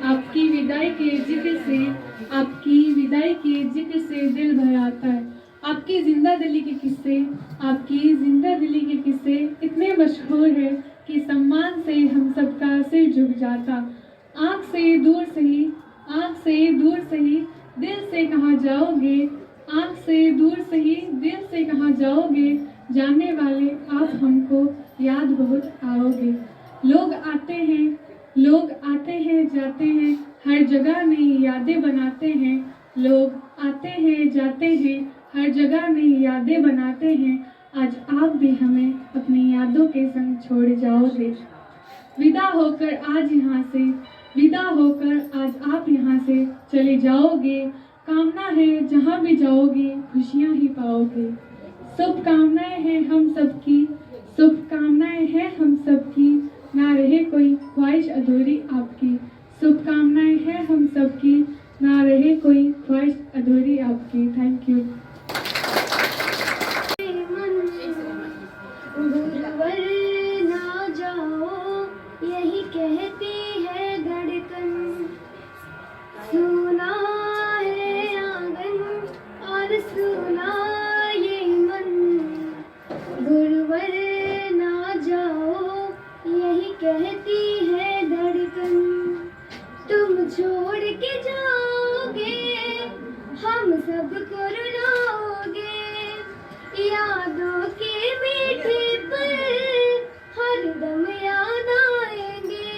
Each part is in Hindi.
आपकी विदाई के जिक्र से दिल भर आता है। आपकी जिंदा दिली के किस्से इतने मशहूर है कि सम्मान से हम सबका सिर झुक जाता। आँख से दूर सही दिल से कहाँ जाओगे, आँख से दूर सही दिल से कहाँ जाओगे, जाने वाले आप हमको याद बहुत आओगे। लोग आते हैं जाते हैं, हर जगह नई यादें बनाते हैं। लोग आते हैं जाते हैं, हर जगह नई यादें बनाते हैं। आज आप भी हमें अपनी यादों के संग छोड़ जाओगे। विदा होकर आज आप यहाँ से चले जाओगे। कामना है जहाँ भी जाओगे खुशियाँ ही पाओगे। शुभकामनाएं हैं हम सबकी, ना रहे कोई ख्वाहिश अधूरी आपकी। शुभकामनाएं हैं हम सबकी, ना रहे कोई ख्वाहिश अधूरी आपकी। Thank you. ना जाओ यही कहती है धड़कन, सुना है आंगन और सुना ये मन। गुरुवर ना जाओ यही कहती है धड़कन, तुम छोड़ के जाओगे हम सबको रुलाओगे। यादों के मीठे पल हरदम याद आएंगे।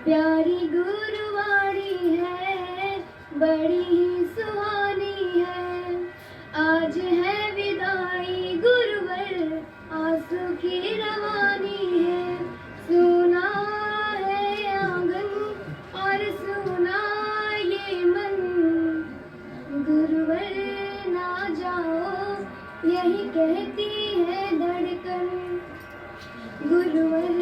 प्यारी गुरुवाणी है बड़ी ही सुहानी है। आज है विदाई गुरुवर आंसू की रवानी है। सुना है आंगन और सुना ये मन। गुरुवर ना जाओ यही कहती है धड़कन। गुरुवर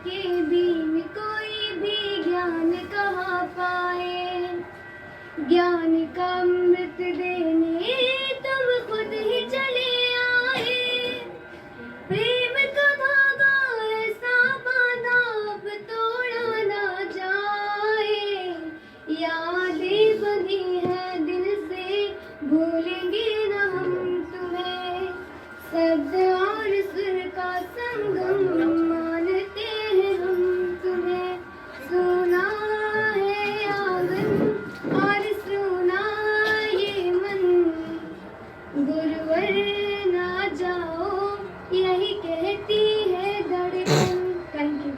के बिन कोई भी ज्ञान कहाँ पाए। ज्ञान का अमृत देने तुम खुद ही चले आए। प्रेम का धागा ऐसा बांधा अब तोड़ा ना जाए। यादें बंधी है दिल से भूलेंगे ना हम तुम्हें। शब्द और सुर का संगम मानते हैं हम तुम्हें। सुना है आंगन और सुना ये मन। गुरुवर ना जाओ यही कहती है धड़कन। Thank you.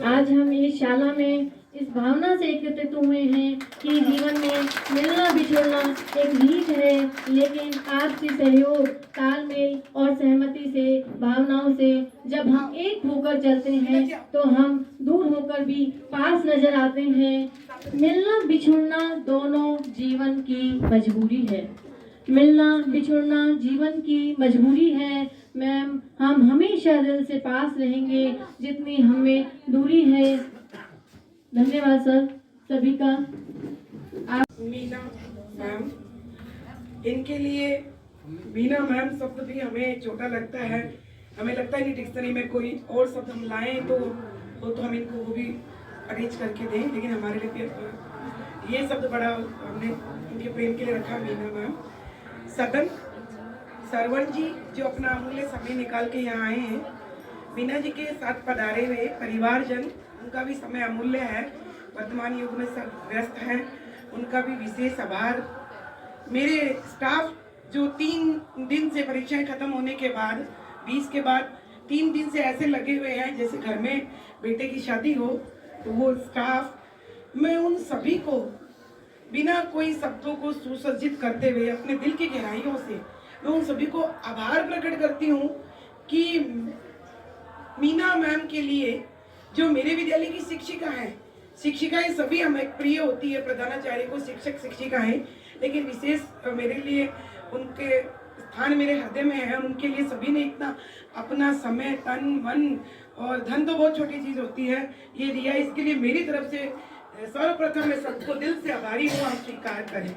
आज हम इस शाला में इस भावना से एकत्रित हुए हैं कि जीवन में मिलना बिछड़ना एक रीत है, लेकिन आपसी सहयोग, तालमेल और सहमति से, भावनाओं से जब हम एक होकर चलते हैं तो हम दूर होकर भी पास नजर आते हैं। मिलना बिछड़ना दोनों जीवन की मजबूरी है। मिलना बिछड़ना जीवन की मजबूरी है मैम। हम हमेशा दिल से पास रहेंगे जितनी हमें दूरी है। धन्यवाद सर सभी का। मीना मैम, इनके लिए मीना मैम शब्द भी हमें छोटा लगता है। हमें लगता है कि डिक्शनरी में कोई और शब्द हम लाएं तो हम इनको वो भी अरेंज करके दें, लेकिन हमारे लिए ये शब्द बड़ा हमने उनके प्रेम के लिए रखा। मीना मैम, सदन सरवण जी जो अपना अमूल्य समय निकाल के यहाँ आए हैं, मीना जी के साथ पधारे हुए परिवारजन, उनका भी समय अमूल्य है, वर्तमान युग में सब व्यस्त हैं, उनका भी विशेष आभार। मेरे स्टाफ जो 3 दिन से परीक्षाएं खत्म होने के बाद 20 के बाद 3 दिन से ऐसे लगे हुए हैं जैसे घर में बेटे की शादी हो, तो वो स्टाफ, मैं उन सभी को बिना कोई शब्दों को सुसज्जित करते हुए अपने दिल की गहराइयों से मैं उन सभी को आभार प्रकट करती हूँ कि मीना मैम के लिए जो मेरे विद्यालय की शिक्षिका हैं, शिक्षिकाएं सभी हमें प्रिय होती है, प्रधानाचार्य को शिक्षक शिक्षिकाएं, लेकिन विशेष मेरे लिए उनके स्थान मेरे हृदय में है। उनके लिए सभी ने इतना अपना समय, तन, मन और धन तो बहुत छोटी चीज होती है, ये दिया। इसके लिए मेरी तरफ से सर्वप्रथम मैं सबको दिल से आभारी हूँ, आप स्वीकार करें।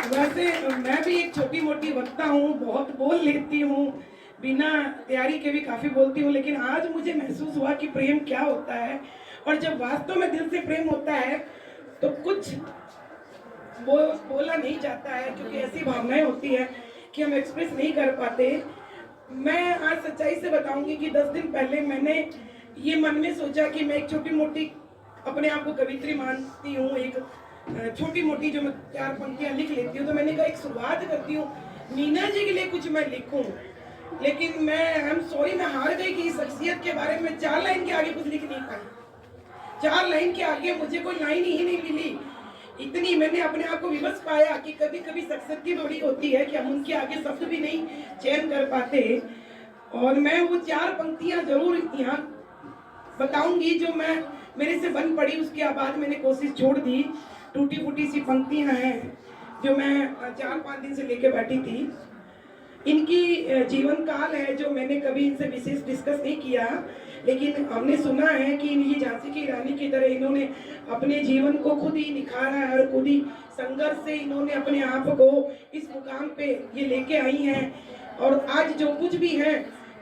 वैसे मैं भी एक छोटी मोटी वक्ता हूँ, बहुत बोल लेती हूँ, बिना तैयारी के भी काफी बोलती हूँ, लेकिन आज मुझे महसूस हुआ कि प्रेम क्या होता है, और जब वास्तव में दिल से प्रेम होता है तो कुछ बोला नहीं जाता है, क्योंकि ऐसी भावनाएं होती है कि हम एक्सप्रेस नहीं कर पाते। मैं आज सच्चाई से बताऊंगी कि 10 दिन पहले मैंने ये मन में सोचा कि मैं एक छोटी मोटी, अपने आप को कवित्री मानती हूँ, एक छोटी मोटी जो मैं 4 पंक्तियां लिख लेती हूँ, तो मैंने कहा एक शुरुआत करती हूँ, मीना जी के लिए कुछ मैं लिखूं। लेकिन मैं सॉरी मैं हार गई कि इस शख्सियत के बारे में 4 लाइन के आगे कुछ लिख नहीं पाई। 4 लाइन के आगे मुझे कोई लाइन ही नहीं मिली। इतनी मैंने अपने आप को विवश पाया कि कभी कभी शख्सियत की बड़ी होती है कि हम उनके आगे शब्द भी नहीं चयन कर पाते। और मैं वो 4 पंक्तियां जरूर यहाँ बताऊंगी जो मैं मेरे से बन पड़ी, उसके बाद मैंने कोशिश छोड़ दी। टूटी फूटी सी पंक्तियां हैं जो मैं 4-5 दिन से लेके बैठी थी। इनकी जीवन काल है जो मैंने कभी इनसे विशेष डिस्कस नहीं किया, लेकिन हमने सुना है कि ये झांसी की रानी की तरह इन्होंने अपने जीवन को खुद ही निखारा है और खुद ही संघर्ष से इन्होंने अपने आप को इस मुकाम पे ये लेके आई हैं। और आज जो कुछ भी है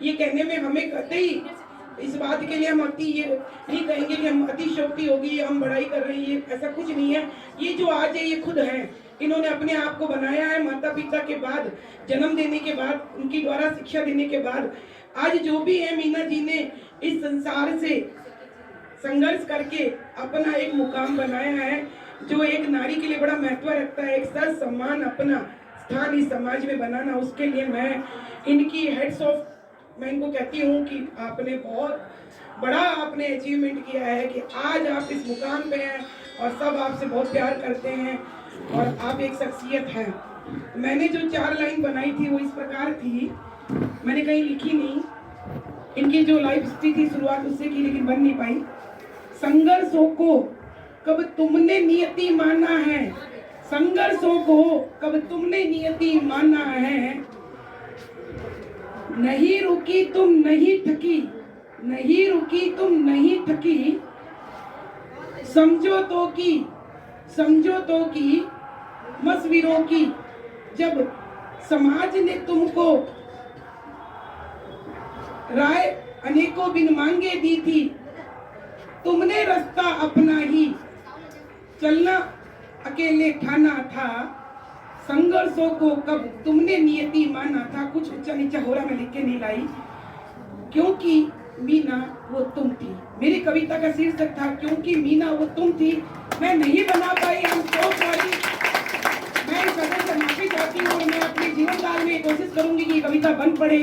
ये कहने में हमें कतई इस बात के लिए हम अति ये नहीं कहेंगे कि हम अतिशयोक्ति होगी, हम बड़ाई कर रही है, ऐसा कुछ नहीं है। ये जो आज है ये खुद है, इन्होंने अपने आप को बनाया है। माता पिता के बाद, जन्म देने के बाद, उनकी द्वारा शिक्षा देने के बाद आज जो भी है, मीना जी ने इस संसार से संघर्ष करके अपना एक मुकाम बनाया है जो एक नारी के लिए बड़ा महत्व रखता है। एक सर सम्मान, अपना स्थान इस समाज में बनाना, उसके लिए मैं इनकी हेड्स ऑफ, मैं इनको कहती हूँ कि आपने बहुत बड़ा आपने अचीवमेंट किया है कि आज आप इस मुकाम पे हैं और सब आपसे बहुत प्यार करते हैं और आप एक शख्सियत हैं। मैंने जो 4 लाइन बनाई थी वो इस प्रकार थी, मैंने कहीं लिखी नहीं, इनकी जो लाइफ हिस्ट्री थी शुरुआत उससे की, लेकिन बन नहीं पाई। संघर्षों को कब तुमने नियति माना है, संघर्षों को कब तुमने नियति माना है, नहीं रुकी तुम नहीं थकी, नहीं रुकी तुम नहीं थकी, समझो तो की मसवीरों की, जब समाज ने तुमको राय अनेकों बिन मांगे दी थी, तुमने रास्ता अपना ही चलना अकेले ठाना था, संघर्षों को कब तुमने नियति माना था। कुछ ऊंचा नीचा हो रहा, मैं लिख के नहीं लाई, क्योंकि मीना वो तुम थी। मेरी कविता का शीर्षक था क्योंकि मीना वो तुम थी। मैं नहीं बना पाई, हम तो सॉरी, मैं इस वजह से माफी चाहती हूँ और मैं अपने जीवन काल में कोशिश करूंगी कि कविता बन पड़े।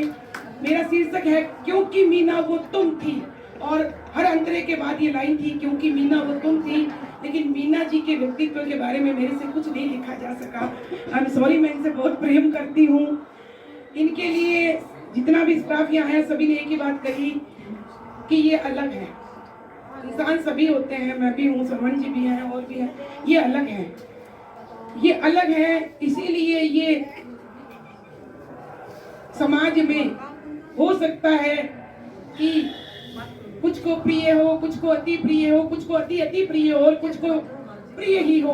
मेरा शीर्षक है क्योंकि मीना वो तुम थी। और हर अंतरे के बाद ये लाइन थी, क्योंकि मीना वो तुम थी, लेकिन मीना जी के व्यक्तित्व के बारे में मेरे से कुछ नहीं लिखा जा सका। आई एम सॉरी, मैं इनसे बहुत प्रेम करती हूँ। इनके लिए जितना भी स्टाफ यहाँ है सभी ने एक ही बात कही कि ये अलग है। इंसान सभी होते हैं, मैं भी हूँ, सरवण जी भी हैं और भी हैं, ये अलग है, ये अलग है। इसीलिए ये समाज में हो सकता है कि कुछ को प्रिय हो, कुछ को अति प्रिय हो, कुछ को अति अति प्रिय हो और कुछ को प्रिय ही हो,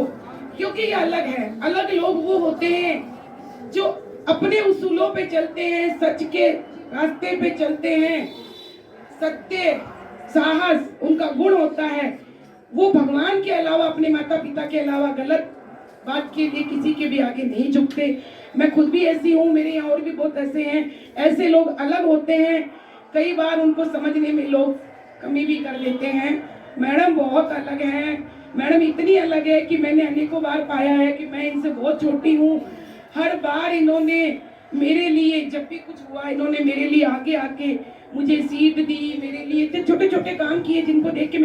क्योंकि ये अलग है। अलग लोग वो होते हैं जो अपने उसूलों पे चलते हैं, सच के रास्ते पे चलते हैं, सत्य साहस उनका गुण होता है। वो भगवान के अलावा, अपने माता पिता के अलावा गलत बात के लिए किसी के भी आगे नहीं झुकते। मैं खुद भी ऐसी हूँ, मेरे यहाँ और भी बहुत ऐसे हैं। ऐसे लोग अलग होते हैं, कई बार उनको समझने में लोग कमी भी कर लेते हैं। मैडम बहुत अलग हैं, मैडम इतनी अलग है कि मैंने अनेकों बार पाया है कि मैं इनसे बहुत छोटी हूँ। हर बार इन्होंने मेरे लिए, जब भी कुछ हुआ, इन्होंने मेरे लिए आगे आके मुझे सीट दी, मेरे लिए इतने छोटे छोटे काम किए जिनको देख के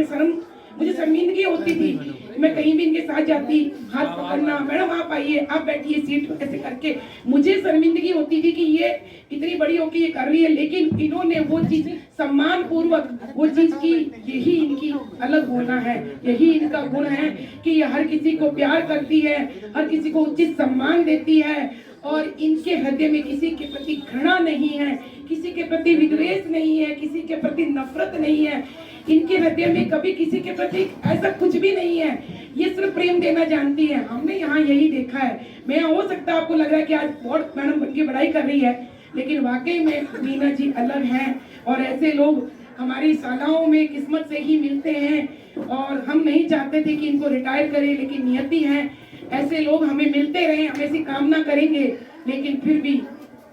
मुझे शर्मिंदगी होती थी। मैं कहीं भी इनके साथ जाती, हाथ पकड़ना, मैडम आप आइए, आप बैठिए सीट पर, ऐसे करके मुझे शर्मिंदगी होती थी कि ये इतनी बड़ी होके ये कर रही है। लेकिन इन्होंने वो चीज सम्मान पूर्वक वो चीज की, यही इनकी अलग होना है, यही इनका गुण है कि ये हर किसी को प्यार करती है, हर किसी को उचित सम्मान देती है और इनके हृदय में किसी के प्रति घृणा नहीं है, किसी के प्रति विद्वेष नहीं है, किसी के प्रति नफरत नहीं है। इनके हृदय में कभी किसी के प्रति ऐसा कुछ भी नहीं है, ये सिर्फ प्रेम देना जानती है। हमने यहाँ यही देखा है। मैं, हो सकता है आपको लग रहा है कि आज बहुत मैडम बन के बड़ाई कर रही है, लेकिन वाकई में मीना जी अलग हैं और ऐसे लोग हमारी शालाओं में किस्मत से ही मिलते हैं। और हम नहीं चाहते थे कि इनको रिटायर करें, लेकिन नियति है, ऐसे लोग हमें मिलते रहे, हम ऐसी कामना करेंगे। लेकिन फिर भी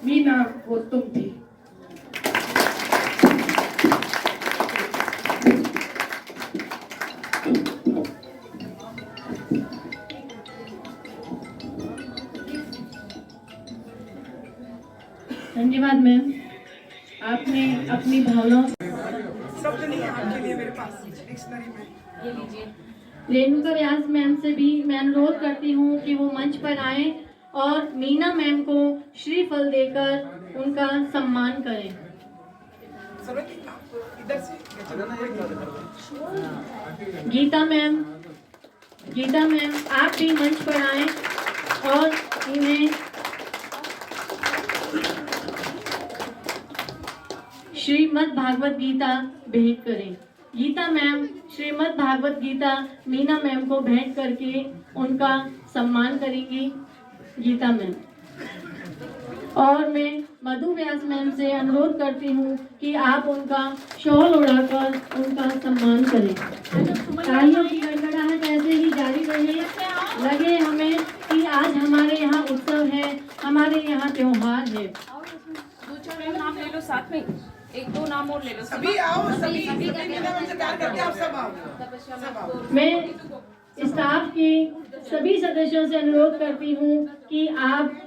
मीना वो तुम थी। धन्यवाद मैम, आपने अपनी भावनाओं शब्द नहीं है आपके लिए मेरे पास डिक्शनरी में। ये लीजिए। रेणुका व्यास मैम से भी मैं अनुरोध करती हूँ कि वो मंच पर आए और मीना मैम को श्रीफल देकर उनका सम्मान करें। इधर से गीता मैम आप भी मंच पर आए और इन्हें श्रीमद् भागवत गीता भेंट करें। गीता मैम श्रीमद् भागवत गीता मीना मैम को भेंट करके उनका सम्मान करेंगी। गीता मैम। और मैं मधु व्यास मैम से अनुरोध करती हूँ कि आप उनका शॉल उड़ाकर उनका सम्मान करें। तालियों की गड़गड़ाहट ऐसे ही जारी रहे। लगे हमें कि आज हमारे यहाँ उत्सव है, हमारे यहाँ त्योहार है। दो चार नाम ले लो साथ में, एक दो नाम और ले लो। सभी आओ, सभी प्यार करते हैं, आप सब आओ। मैं स्टाफ के सभी सदस्यों से अनुरोध करती हूँ कि आप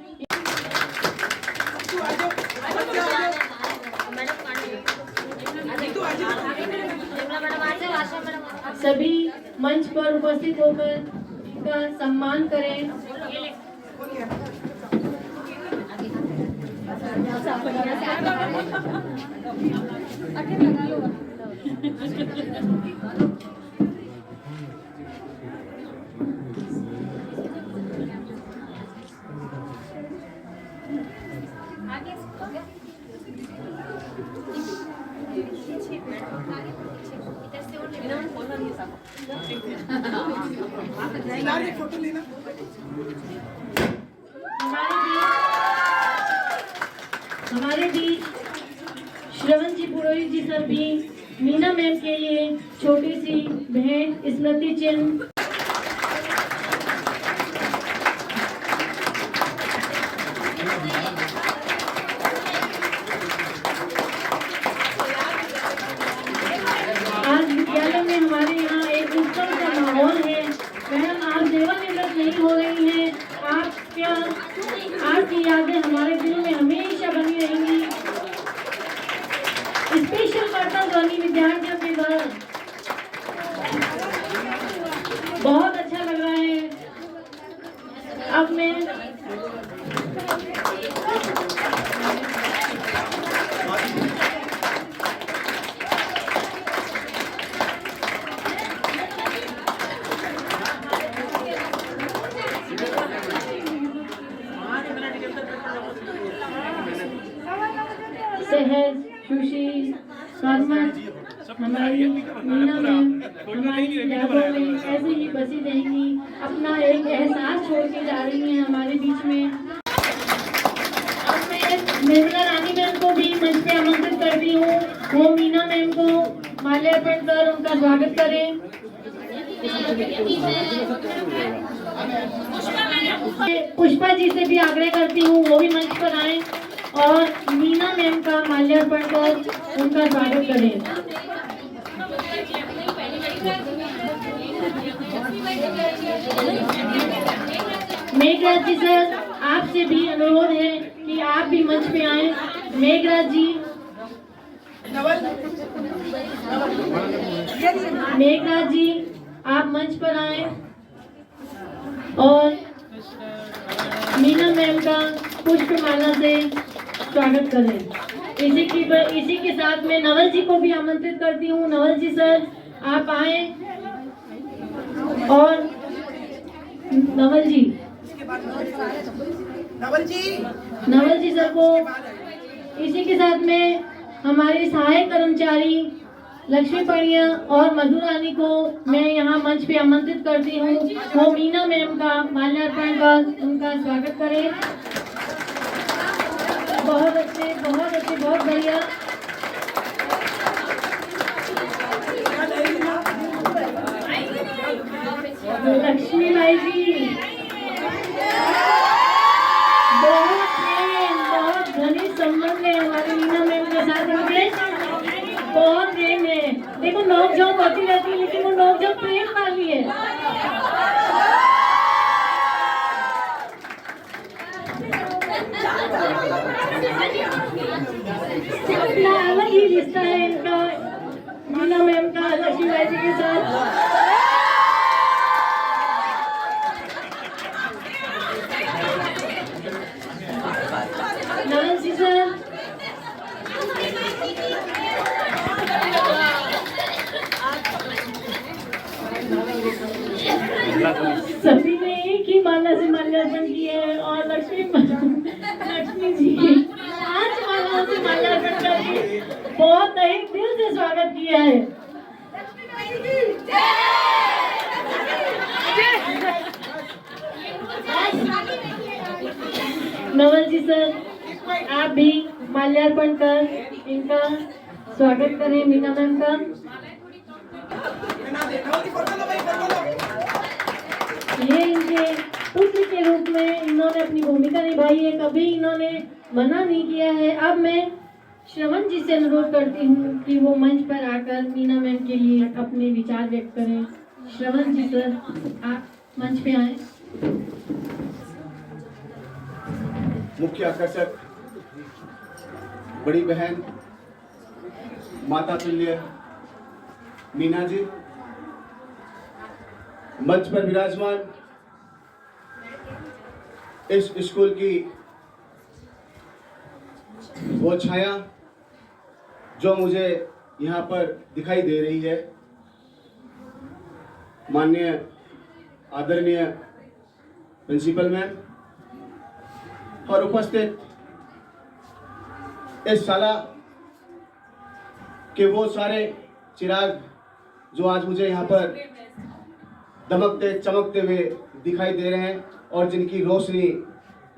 सभी मंच पर उपस्थित होकर इनका सम्मान करें। फोटो लेना। हमारे बीच श्रवण जी पुरोहित जी सर भी मीना मैम के लिए छोटी सी भेंट स्मृति चिन्ह आज विद्यालय में हमारे यहाँ एक उत्सव का माहौल है। मैम आप सेवानिवृत्त नहीं हो रही हैं, आपकी यादें हमारे दिल में हमेशा बनी रहेंगी। स्पेशल करता ध्वनि विद्यार्थियों के द्वारा। बहुत अच्छा लग रहा है। अब मैं सहज, खुशी, सरमत, हमारी मीना मैम हमारी यादों में ऐसे ही बसी रहेंगी। अपना एक एहसास छोड़ के जा रही हैं हमारे बीच में। अब मैं निर्मला रानी मैम को भी मंच पे आमंत्रित करती हूँ। वो मीना मैम को माल्यार्पण कर उनका स्वागत करें। पुष्पा जी से भी आग्रह करती हूँ वो भी मंच पर आए और मीना मैम का माल्यार्पण कर उनका स्वागत करें। मेघराज जी सर, आपसे भी अनुरोध है कि आप भी मंच पे आए। मेघराज जी, मेघराज जी आप मंच पर आए और मीना मैम का पुष्पमाला से स्वागत करें। इसी के साथ मैं नवल जी को भी आमंत्रित करती हूँ। नवल जी सर आप आए और नवल जी सर को इसी के साथ में हमारे सहायक कर्मचारी लक्ष्मी पड़िया और मधु रानी को मैं यहाँ मंच पे आमंत्रित करती हूँ। वो मीना मैम का माल्यार्पण कर उनका स्वागत करें। बहुत अच्छे, बहुत बढ़िया। लक्ष्मी बाई जी, बहुत घनिष्ठ संबंध है हमारे मीना मैम के साथ। मुझे बहुत प्रेम है। देखो नोक झोंक होती रहती है लेकिन वो नोक झोंक प्रेम वाली है। कितना अलग ही रिश्ता है इनका मीना मैम का लक्ष्मी बाई जी के साथ। नवल जी सर, सभी ने एक ही माला से माल्यार्पण किया है और लक्ष्मी जी 5 मालाओं से माल्यार्पण करके बहुत ही दिल से स्वागत किया है। नवल जी सर आप भी माल्यार्पण कर इनका स्वागत करें मीना मैम का। ये इनके पुत्र के रूप में इन्होंने अपनी भूमिका निभाई है। कभी इन्होंने मना नहीं किया है। अब मैं श्रवण जी से अनुरोध करती हूँ कि वो मंच पर आकर मीना मैम के लिए अपने विचार व्यक्त करें। श्रवण जी सर आप मंच पे आए। मुख्य आकर्षक बड़ी बहन माता तुल्य मीना जी, मंच पर विराजमान इस स्कूल की वो छाया जो मुझे यहाँ पर दिखाई दे रही है। माननीय आदरणीय प्रिंसिपल मैम और उपस्थित इस शाला के वो सारे चिराग जो आज मुझे यहाँ पर दमकते चमकते हुए दिखाई दे रहे हैं और जिनकी रोशनी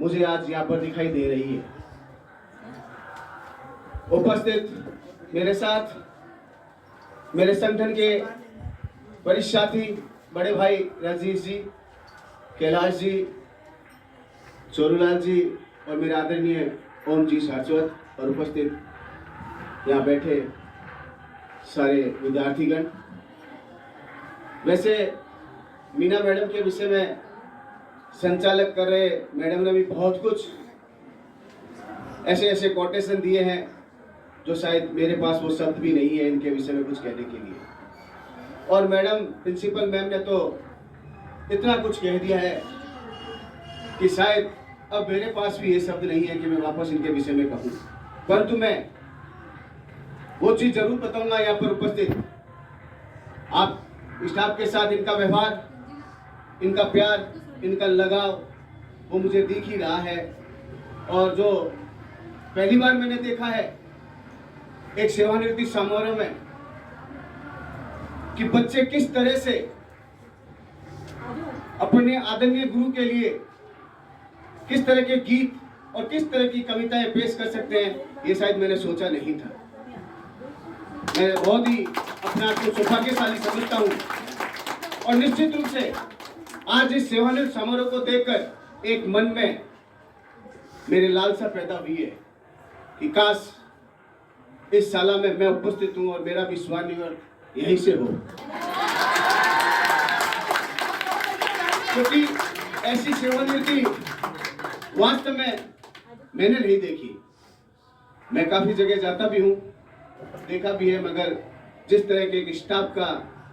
मुझे आज यहाँ पर दिखाई दे रही है। उपस्थित मेरे साथ मेरे संगठन के वरिष्ठ साथी बड़े भाई रजनीश जी, कैलाश जी, चोरूलाल जी और मेरे आदरणीय ओम जी शाश्वत और उपस्थित यहाँ बैठे सारे विद्यार्थीगण। वैसे मीना मैडम के विषय में संचालक कर रहे मैडम ने भी बहुत कुछ ऐसे कोटेशन दिए हैं जो शायद मेरे पास वो शब्द भी नहीं है इनके विषय में कुछ कहने के लिए। और मैडम प्रिंसिपल मैम ने तो इतना कुछ कह दिया है कि शायद अब मेरे पास भी ये शब्द नहीं है कि मैं वापस इनके विषय में कहूँ। परंतु मैं वो चीज जरूर बताऊंगा यहाँ पर उपस्थित आप स्टाफ के साथ इनका व्यवहार, इनका प्यार, इनका लगाव वो मुझे दिख ही रहा है। और जो पहली बार मैंने देखा है एक सेवानिवृत्ति समारोह में कि बच्चे किस तरह से अपने आदरणीय गुरु के लिए किस तरह के गीत और किस तरह की कविताएं पेश कर सकते हैं, ये शायद मैंने सोचा नहीं था। मैं बहुत ही अपने आप को सौभाग्यशाली समझता हूँ और निश्चित रूप से आज इस सेवानिवृत्त समारोह को देखकर एक मन में मेरे लालसा पैदा हुई है कि काश इस साला में मैं उपस्थित हूँ और मेरा भी स्वानिवृत्त यहीं से हो, क्योंकि ऐसी सेवानिवृत्ति वास्तव में मैंने नहीं देखी। मैं काफी जगह जाता भी हूँ, देखा भी है, मगर जिस तरह के एक स्टाफ का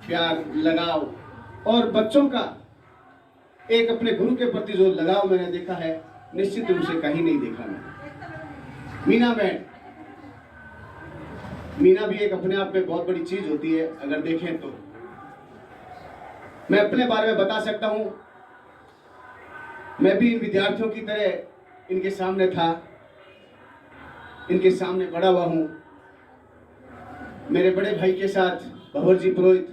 प्यार, लगाव और बच्चों का एक अपने गुरु के प्रति जो लगाव मैंने देखा है, निश्चित रूप से कहीं नहीं देखा मैं। मीना भी एक अपने आप में बहुत बड़ी चीज होती है अगर देखें तो। मैं अपने बारे में बता सकता हूं, मैं भी इन विद्यार्थियों की तरह इनके सामने था, इनके सामने बड़ा हुआ हूं। मेरे बड़े भाई के साथ भंवर जी पुरोहित,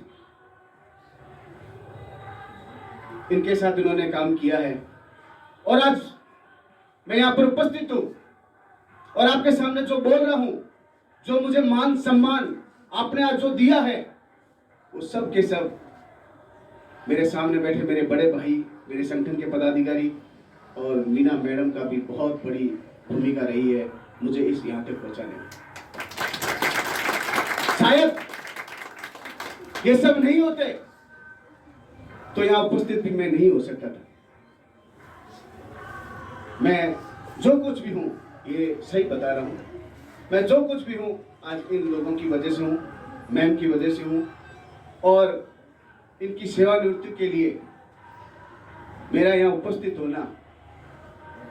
इनके साथ इन्होंने काम किया है और आज मैं यहाँ पर उपस्थित हूँ और आपके सामने जो बोल रहा हूँ, जो मुझे मान सम्मान आपने आज जो दिया है, वो सब के सब मेरे सामने बैठे मेरे बड़े भाई, मेरे संगठन के पदाधिकारी और मीना मैडम का भी बहुत बड़ी भूमिका रही है मुझे इस यहाँ तक पहुँचाने में। शायद ये सब नहीं होते तो यहाँ उपस्थित भी मैं नहीं हो सकता था। मैं जो कुछ भी हूँ, ये सही बता रहा हूँ, मैं जो कुछ भी हूँ आज इन लोगों की वजह से हूँ, मैम की वजह से हूँ और इनकी सेवानिवृत्ति के लिए मेरा यहाँ उपस्थित होना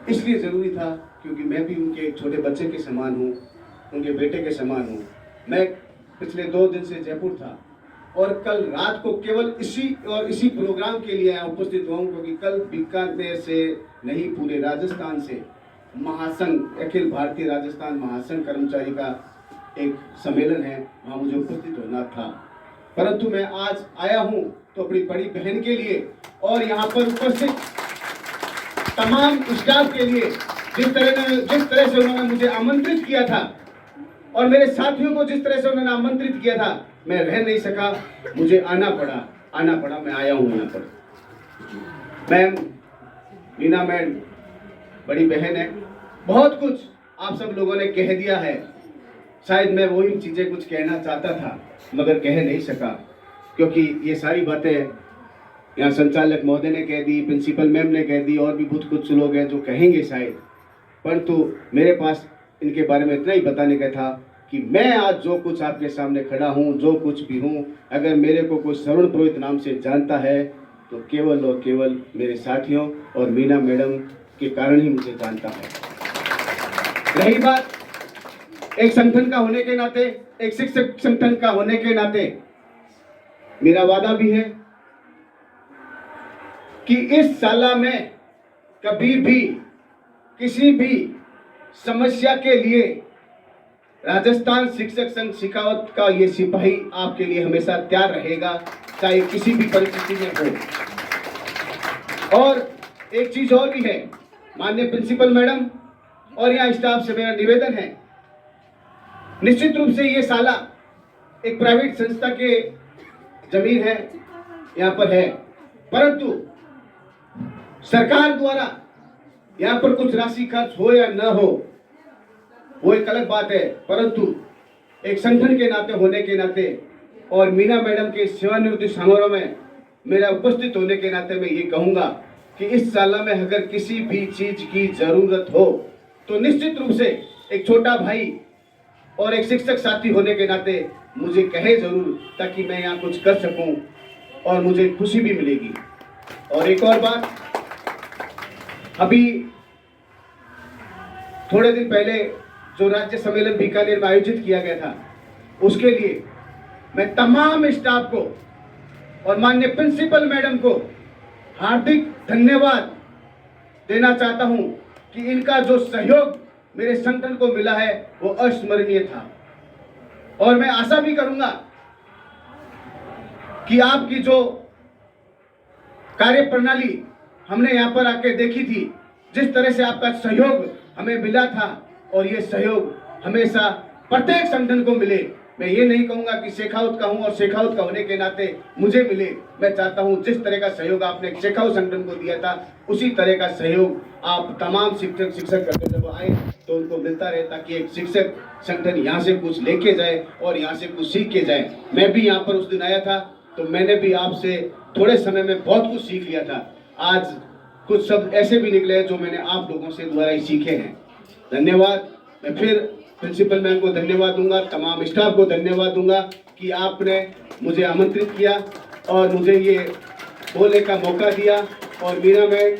इसलिए जरूरी था क्योंकि मैं भी उनके छोटे बच्चे के समान हूँ, उनके बेटे के समान हूँ। मैं पिछले 2 दिन से जयपुर था और कल रात को केवल इसी प्रोग्राम के लिए यहाँ उपस्थित हुआ हूँ क्योंकि कल बीकानेर से नहीं पूरे राजस्थान से महासंघ, अखिल भारतीय राजस्थान महासंघ कर्मचारी का एक सम्मेलन है, वहाँ मुझे उपस्थित होना था। परंतु मैं आज आया हूँ तो अपनी बड़ी बहन के लिए और यहाँ पर उपस्थित तमाम स्टाफ के लिए जिस तरह से उन्होंने मुझे आमंत्रित किया था और मेरे साथियों को जिस तरह से उन्होंने आमंत्रित किया था, मैं रह नहीं सका, मुझे आना पड़ा, मैं आया हूँ यहाँ पर। मैम, मीना मैम बड़ी बहन है, बहुत कुछ आप सब लोगों ने कह दिया है। शायद मैं वही चीजें कुछ कहना चाहता था मगर कह नहीं सका क्योंकि ये सारी बातें यहाँ संचालक महोदय ने कह दी, प्रिंसिपल मैम ने कह दी और भी बहुत कुछ लोग हैं जो कहेंगे शायद, परंतु मेरे पास इनके बारे में इतना ही बताने का था कि मैं आज जो कुछ आपके सामने खड़ा हूँ, जो कुछ भी हूँ, अगर मेरे को कोई श्रवण पुरोहित नाम से जानता है तो केवल और केवल मेरे साथियों और मीना मैडम के कारण ही मुझे जानता है। रही बात एक संगठन का होने के नाते, एक शिक्षक संगठन का होने के नाते, मेरा वादा भी है कि इस साला में कभी भी किसी भी समस्या के लिए राजस्थान शिक्षक संघ शेखावत का ये सिपाही आपके लिए हमेशा तैयार रहेगा, चाहे किसी भी परिस्थिति में हो। और एक चीज और भी है, माननीय प्रिंसिपल मैडम और यहाँ स्टाफ से मेरा निवेदन है, निश्चित रूप से ये साला एक प्राइवेट संस्था के जमीन है, यहाँ पर है, परंतु सरकार द्वारा यहाँ पर कुछ राशि खर्च हो या न हो वो एक अलग बात है, परंतु एक संगठन के नाते होने के नाते और मीना मैडम के सेवानिवृत्ति समारोह में मेरा उपस्थित होने के नाते मैं ये कहूँगा कि इस साल में अगर किसी भी चीज की जरूरत हो तो निश्चित रूप से एक छोटा भाई और एक शिक्षक साथी होने के नाते मुझे कहे जरूर, ताकि मैं यहाँ कुछ कर सकूं और मुझे खुशी भी मिलेगी। और एक और बात, अभी थोड़े दिन पहले जो राज्य सम्मेलन बीकानेर में आयोजित किया गया था, उसके लिए मैं तमाम स्टाफ को और माननीय प्रिंसिपल मैडम को हार्दिक धन्यवाद देना चाहता हूं कि इनका जो सहयोग मेरे संगठन को मिला है वो अस्मरणीय था। और मैं आशा भी करूंगा कि आपकी जो कार्य प्रणाली हमने यहाँ पर आके देखी थी, जिस तरह से आपका सहयोग हमें मिला था, और ये सहयोग हमेशा प्रत्येक संगठन को मिले। मैं ये नहीं कहूंगा कि शेखावत का हूं और शेखावत का होने के नाते मुझे मिले। मैं चाहता हूं जिस तरह का सहयोग आपने शेखावत संगठन को दिया था, उसी तरह का सहयोग आप तमाम शिक्षक करके जब आए तो उनको मिलता रहे, ताकि एक शिक्षक संगठन यहाँ से कुछ लेके जाए और यहाँ से कुछ सीख के जाए। मैं भी यहाँ पर उस दिन आया था, तो मैंने भी आपसे थोड़े समय में बहुत कुछ सीख लिया था। आज कुछ शब्द ऐसे भी निकले हैं जो मैंने आप लोगों से द्वारा ही सीखे हैं। धन्यवाद। मैं फिर प्रिंसिपल मैम को धन्यवाद दूंगा, तमाम स्टाफ को धन्यवाद दूंगा कि आपने मुझे आमंत्रित किया और मुझे ये बोलने का मौका दिया। और मीरा मैम,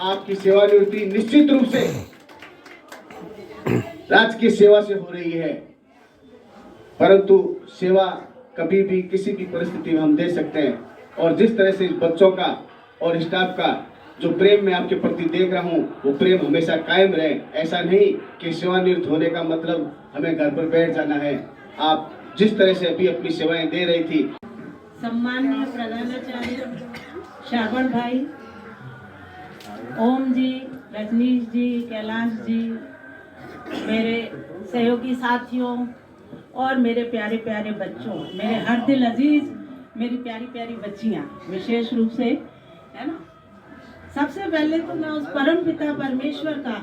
आपकी सेवानिवृत्ति निश्चित रूप से राज्य की सेवा से हो रही है, परंतु सेवा कभी भी किसी भी परिस्थिति में हम दे सकते हैं। और जिस तरह से इस बच्चों का और स्टाफ का जो प्रेम मैं आपके प्रति देख रहा हूँ, वो प्रेम हमेशा कायम रहे। ऐसा नहीं कि सेवानिवृत्त होने का मतलब हमें घर पर बैठ जाना है। आप जिस तरह से अभी अपनी सेवाएं दे रही थी। सम्माननीय प्रधानाचार्य श्रावण भाई, ओम जी, रजनीश जी, कैलाश जी, मेरे सहयोगी साथियों और मेरे प्यारे प्यारे बच्चों, मेरे हर दिल अजीज, मेरी प्यारी प्यारी बच्चियाँ, विशेष रूप से, है ना, सबसे पहले तो मैं उस परम पिता परमेश्वर का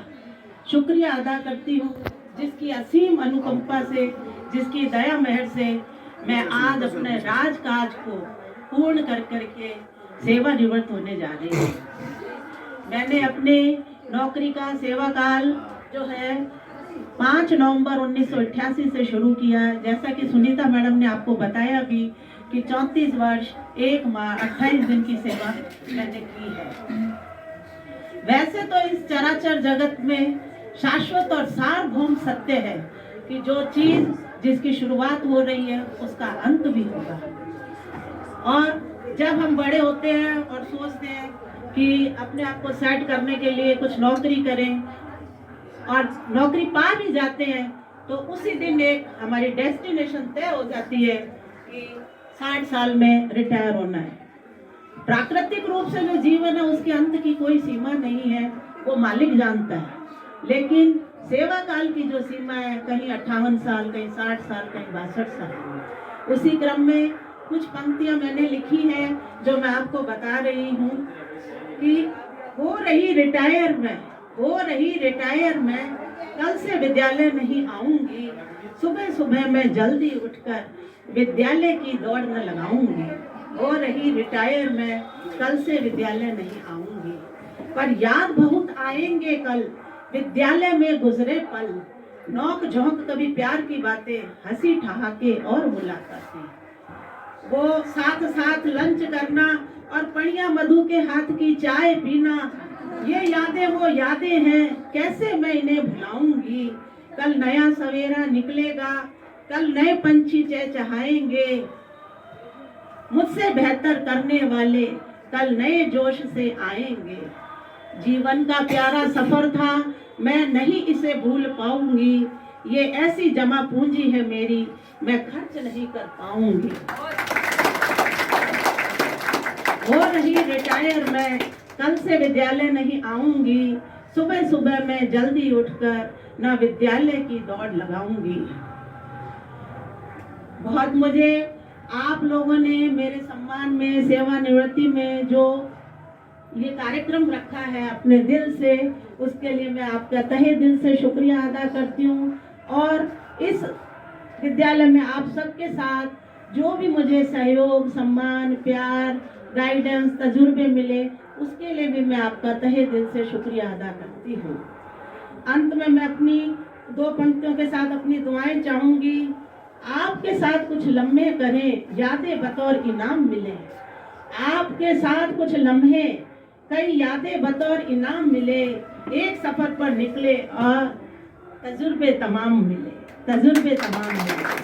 शुक्रिया अदा करती हूँ, जिसकी असीम अनुकंपा से, जिसकी दया मेहर से मैं आज अपने राजकाज को पूर्ण कर करके सेवानिवृत्त होने जा रही हूँ। मैंने अपने नौकरी का सेवा काल जो है 5 नवंबर 1988 से शुरू किया। जैसा कि सुनीता मैडम ने आपको बताया भी कि 34 वर्ष 1 माह 28 दिन की सेवा मैंने की है। वैसे तो इस चराचर जगत में शाश्वत और सार्वभौम सत्य है कि जो चीज जिसकी शुरुआत हो रही है उसका अंत भी होगा। और जब हम बड़े होते हैं और सोचते हैं कि अपने आप को सेट करने के लिए कुछ नौकरी करें और नौकरी पा भी जाते हैं, तो उसी दिन एक हमारी डेस्टिनेशन तय हो जाती है कि 60 साल में रिटायर होना है। प्राकृतिक रूप से जो जीवन है उसके अंत की कोई सीमा नहीं है, वो मालिक जानता है। लेकिन सेवा काल की जो सीमा है, कहीं 58 साल, कहीं 60 साल, कहीं 62 साल। उसी क्रम में कुछ पंक्तियां मैंने लिखी हैं जो मैं आपको बता रही हूँ कि हो रही रिटायर मैं कल से विद्यालय नहीं आऊंगी, सुबह सुबह मैं जल्दी उठकर विद्यालय की दौड़ न लगाऊंगी। हो रही रिटायर मैं कल से विद्यालय नहीं आऊंगी, पर याद बहुत आएंगे कल विद्यालय में गुजरे पल। नौक झोंक कभी प्यार की बातें, हंसी ठहाके और मुलाकातें। वो साथ साथ लंच करना और पड़िया मधु के हाथ की चाय पीना, ये यादें वो यादें हैं, कैसे मैं इन्हें भुलाऊंगी। कल नया सवेरा निकलेगा, कल नए पंछी चहचहाएंगे, मुझसे बेहतर करने वाले कल नए जोश से आएंगे। जीवन का प्यारा सफर था, मैं नहीं इसे भूल पाऊंगी। ये ऐसी जमा पूंजी है मेरी, मैं खर्च नहीं कर पाऊंगी। हो रही रिटायर मैं कल से विद्यालय नहीं आऊंगी, सुबह सुबह मैं जल्दी उठकर ना विद्यालय की दौड़ लगाऊंगी। बहुत मुझे आप लोगों ने मेरे सम्मान में, सेवानिवृत्ति में जो ये कार्यक्रम रखा है अपने दिल से, उसके लिए मैं आपका तहे दिल से शुक्रिया अदा करती हूँ। और इस विद्यालय में आप सबके साथ जो भी मुझे सहयोग, सम्मान, प्यार, गाइडेंस, तजुर्बे मिले, उसके लिए भी मैं आपका तहे दिल से शुक्रिया अदा करती हूँ। अंत में मैं अपनी दो पंक्तियों के साथ अपनी दुआएं चाहूंगी। आपके साथ कुछ लम्हे करें, यादें बतौर इनाम मिले। आपके साथ कुछ लम्हे, कई यादें बतौर इनाम मिले। एक सफर पर निकले और तजुर्बे तमाम मिले, तजुर्बे तमाम मिले।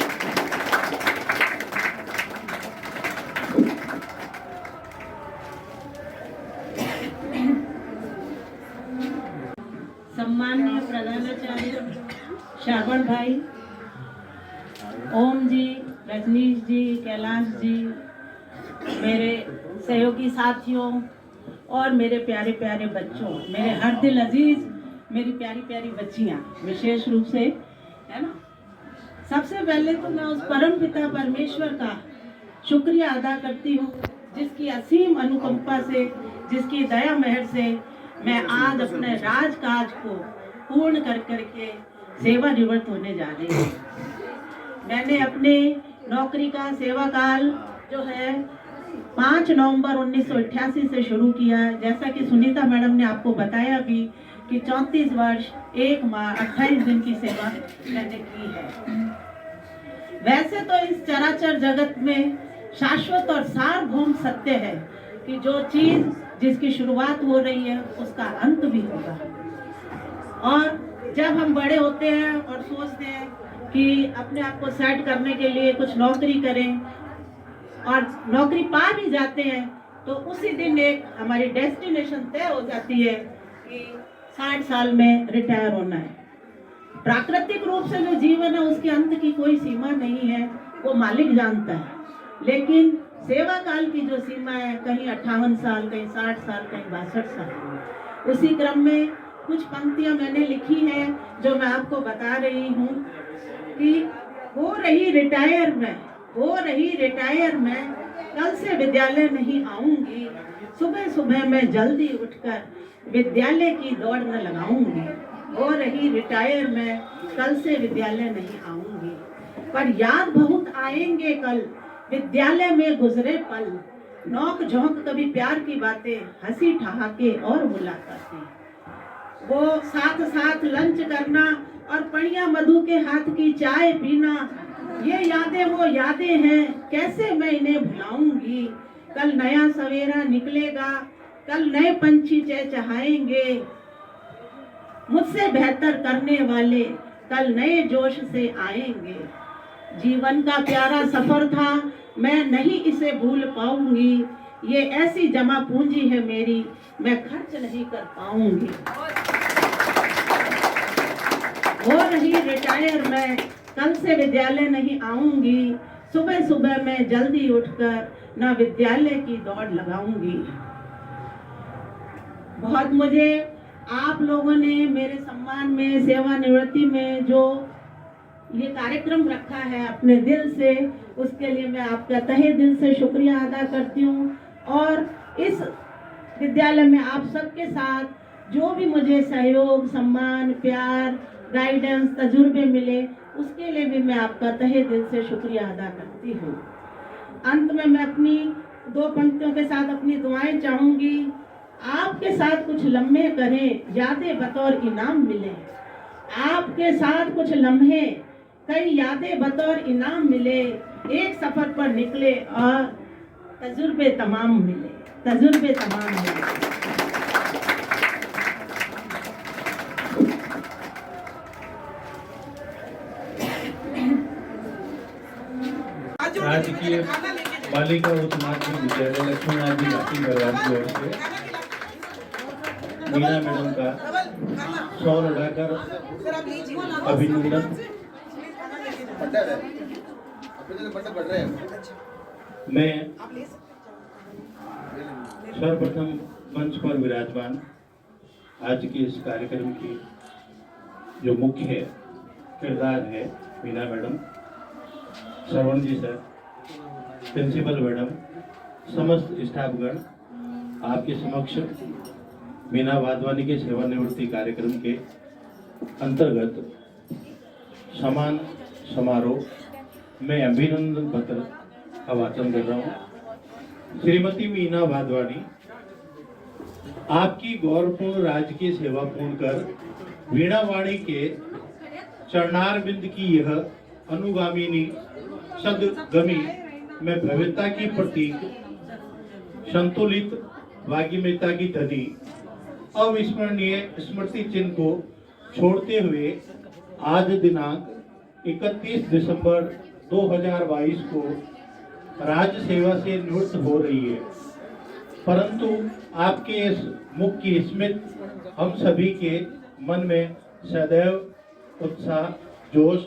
सम्माननीय प्रधानाचार्य श्रावण भाई, ओम जी, रजनीश जी, कैलाश जी, मेरे सहयोगी साथियों और मेरे प्यारे प्यारे बच्चों, मेरे हर दिल अजीज, मेरी प्यारी प्यारी बच्चियां, विशेष रूप से, है ना। सबसे पहले तो मैं उस परम पिता परमेश्वर का शुक्रिया अदा करती हूँ जिसकी असीम अनुकंपा से, जिसकी दया मेहर से मैं आज अपने राजकाज को पूर्ण कर करके सेवा निवृत्त होने जा रही हूँ। मैंने अपने नौकरी का सेवा काल जो है 5 नवंबर 1988 से शुरू किया है। जैसा कि सुनीता मैडम ने आपको बताया भी कि 34 वर्ष 1 माह 28 दिन की सेवा मैंने की है। वैसे तो इस चराचर जगत में शाश्वत और सार्वभौम सत्य है कि जो चीज जिसकी शुरुआत हो रही है उसका अंत भी होगा। और जब हम बड़े होते हैं और सोचते हैं कि अपने आप को सेट करने के लिए कुछ नौकरी करें और नौकरी पा भी जाते हैं, तो उसी दिन एक हमारी डेस्टिनेशन तय हो जाती है कि 60 साल में रिटायर होना है। प्राकृतिक रूप से जो जीवन है उसके अंत की कोई सीमा नहीं है, वो मालिक जानता है। लेकिन सेवा काल की जो सीमा है, कहीं 58 साल, कहीं 60 साल, कहीं 62 साल। उसी क्रम में कुछ पंक्तियां मैंने लिखी हैं जो मैं आपको बता रही हूँ कि हो रही रिटायर मैं कल से विद्यालय नहीं आऊंगी। सुबह सुबह मैं जल्दी उठकर विद्यालय की दौड़ न लगाऊंगी। हो रही रिटायर मैं कल से विद्यालय नहीं आऊंगी, पर याद बहुत आएंगे कल विद्यालय में गुजरे पल। नौक झोंक कभी प्यार की बातें, हंसी ठहाके और मुलाकातें। वो साथ साथ लंच करना और पड़िया मधु के हाथ की चाय पीना, ये यादें वो यादें हैं, कैसे मैं इन्हें भुलाऊंगी। कल नया सवेरा निकलेगा, कल नए पंछी चहचहाएंगे। मुझसे बेहतर करने वाले कल नए जोश से आएंगे। जीवन का प्यारा सफर था, मैं नहीं इसे भूल पाऊंगी। ये ऐसी जमा पूंजी है मेरी, मैं खर्च नहीं कर पाऊंगी। हो रही रिटायर मैं कल से विद्यालय नहीं आऊंगी। सुबह सुबह मैं जल्दी उठकर ना विद्यालय की दौड़ लगाऊंगी। बहुत मुझे आप लोगों ने मेरे सम्मान में, सेवानिवृत्ति में जो ये कार्यक्रम रखा है अपने दिल से, उसके लिए मैं आपका तहे दिल से शुक्रिया अदा करती हूँ। और इस विद्यालय में आप सबके साथ जो भी मुझे सहयोग, सम्मान, प्यार, गाइडेंस, तजुर्बे मिले, उसके लिए भी मैं आपका तहे दिल से शुक्रिया अदा करती हूँ। अंत में मैं अपनी 2 पंक्तियों के साथ अपनी दुआएं चाहूंगी। आपके साथ कुछ लम्हे करें, यादें बतौर इनाम मिले। आपके साथ कुछ लम्हे, कई यादें बतौर इनाम मिले। एक सफर पर निकले और तजुर्बे तमाम मिले, तजुर्बे तमाम मिले। राजकीय बालिका उच्च माध्यमिक विद्यालय लक्ष्मीनाथ जी घाटी परिवार की ओर से मीना मैडम का 100 लगाकर अभिनंदन। मैं सर्वप्रथम मंच पर विराजमान आज के इस कार्यक्रम की जो मुख्य किरदार है, मीना मैडम, श्रवण जी सर, प्रिंसिपल मैडम, समस्त स्टाफगण, आपके समक्ष मीना वाधवानी के सेवानिवृत्ति कार्यक्रम के अंतर्गत समान समारोह में अभिनंदन पत्र का वाचन कर रहा हूँ। श्रीमती मीना वाधवानी, आपकी गौरवपूर्ण राजकीय सेवा पूर्ण कर वीणावाणी के चरणारविंद की यह अनुगामिनी सदगमी में भव्यता की प्रतीक, संतुलित भाग्यमयता की धनी, अविस्मरणीय स्मृति चिन्ह को छोड़ते हुए आज दिनांक 31 दिसंबर 2022 को राज्य सेवा से निवृत्त हो रही है। परंतु आपके इस मुख की स्मृति हम सभी के मन में सदैव उत्साह जोश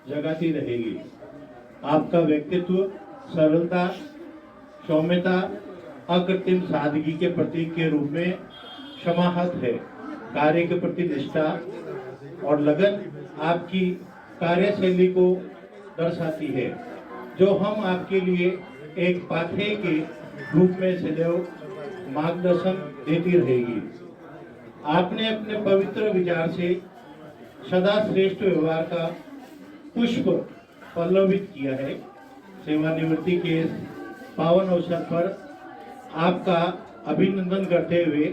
जगाती रहेगी। आपका व्यक्तित्व सरलता, सौम्यता, अकृत्रिम सादगी के प्रतीक के रूप में समाहत है। कार्य के प्रति निष्ठा और लगन आपकी कार्यशैली को दर्शाती है, जो हम आपके लिए एक पाथेय के रूप में सदैव मार्गदर्शन देती रहेगी। आपने अपने पवित्र विचार से सदा श्रेष्ठ व्यवहार का पुष्प पल्लवित किया है। सेवानिवृत्ति के इस पावन अवसर पर आपका अभिनंदन करते हुए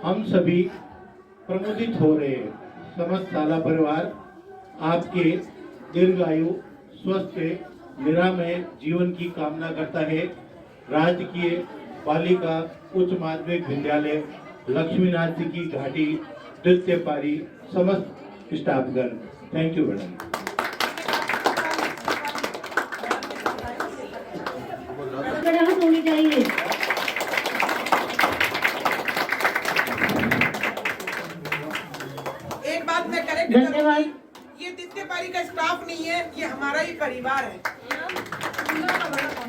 हम सभी प्रमुदित हो रहे हैं। समस्त शाला परिवार आपके दीर्घायु, स्वस्थ, निरामय जीवन की कामना करता है। राजकीय बालिका उच्च माध्यमिक विद्यालय लक्ष्मीनाथ जी की घाटी द्वितीय पारी समस्त स्टाफगण। Thank you madam. होनी चाहिए। एक बात मैं करेक्ट धन्यवाद। ये द्वितीय पारी का स्टाफ नहीं है, ये हमारा ही परिवार है।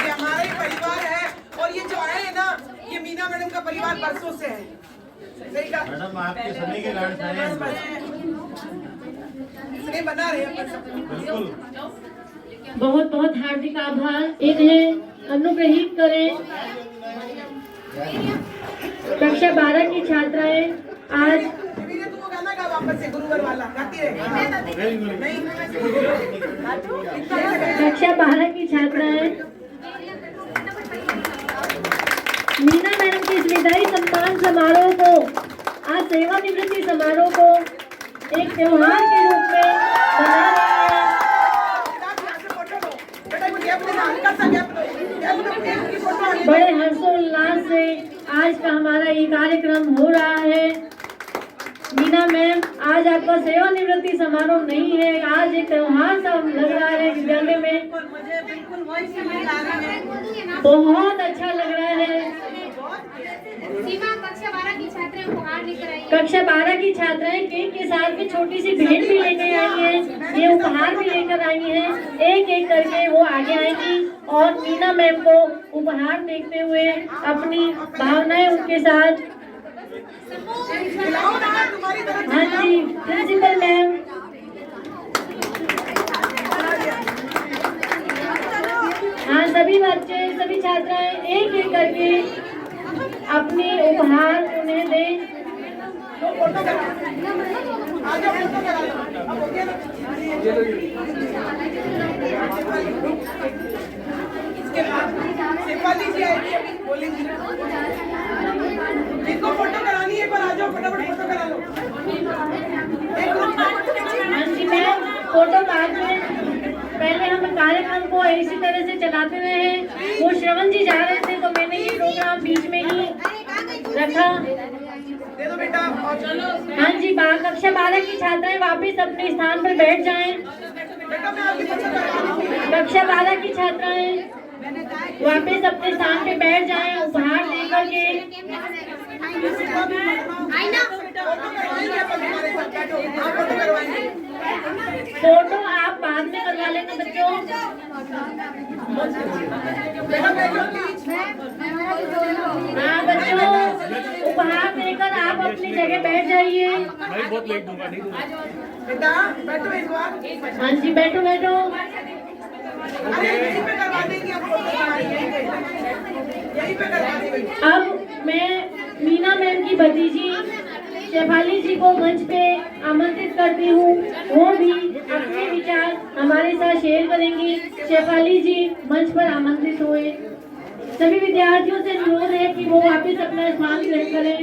ये हमारा ही परिवार है और ये जो आए हैं ना, ये मीना मैडम का परिवार बरसों से है। सही कहा मैडम, आपके सभी के लाड साए इसलिए बना रहे हैं। बिल्कुल। बहुत बहुत हार्दिक आभार। इन्हें अनुग्रहित करें। कक्षा 12 की छात्राएं आज तुमको गाना गा वापस से गुरुवर वाला गाती रहे। नहीं कक्षा 12 की छात्राएं मीना मैडम के इस विदाई सम्मान समारोह को, आज सेवानिवृत्ति समारोह को एक त्योहार के रूप में मना रहे हैं। बड़े हर्षोल्लास से आज का हमारा ये कार्यक्रम हो रहा है। मीना मैम, आज आपका सेवानिवृत्ति समारोह नहीं है, आज एक त्योहार सा लग रहा है विद्यालय में। मुझे बिल्कुल वही फीलिंग आ रही है। बहुत अच्छा लग रहा है। सीमा कक्षा 12 की छात्राएं उपहार लेकर आई हैं। कक्षा 12 की छात्राएं केक के साथ में छोटी सी भेंट भी लेकर आई हैं। ये उपहार भी लेकर आई हैं। एक एक करके वो आगे आएंगी और मीना मैम को उपहार देखते हुए अपनी भावनाएं उनके साथ। हाँ जी, प्रिंसिपल मैम। हाँ, सभी बच्चे, सभी छात्राएं एक एक करके अपने उपहार उन्हें दें। इसके बाद शेफाली जी आएगी, अभी बोलेंगी। जिनको फोटो करानी है, एक बार आ जाओ, फटाफट फोटो करा लो। हाँ जी मैम, फोटो बाद में। पहले हम कार्यक्रम को इसी तरह से चलाते रहे हैं। वो श्रवण जी जा रहे थे तो मैंने ये प्रोग्राम बीच में ही रखा। दे दो बेटा, और चलो। हाँ जी, कक्षा 12 की छात्राएं वापस अपने स्थान पर बैठ जाएं। कक्षा 12 की छात्राएं वापस अपने स्थान पे बैठ जाएं, उपहार लेकर के। फोटो आप बाद में करवा लेंगे बच्चों। हाँ बच्चों, उपहार देकर आप अपनी जगह बैठ जाइए। मैं बहुत लेट दूंगा, नहीं दूंगा। बेटा बैठो एक बार। हाँ जी, बैठो बैठो। अरे यहीं पे करवा देंगे हम फोटो, यहीं पे करवा देंगे। अब मैं मीना मैम की भतीजी शेफाली जी को मंच पे आमंत्रित करती हूँ। वो भी अपने विचार हमारे साथ शेयर करेंगी। शेफाली जी मंच पर आमंत्रित हुए। सभी विद्यार्थियों से अनुरोध है कि वो वापस अपना स्थान ग्रहण करें।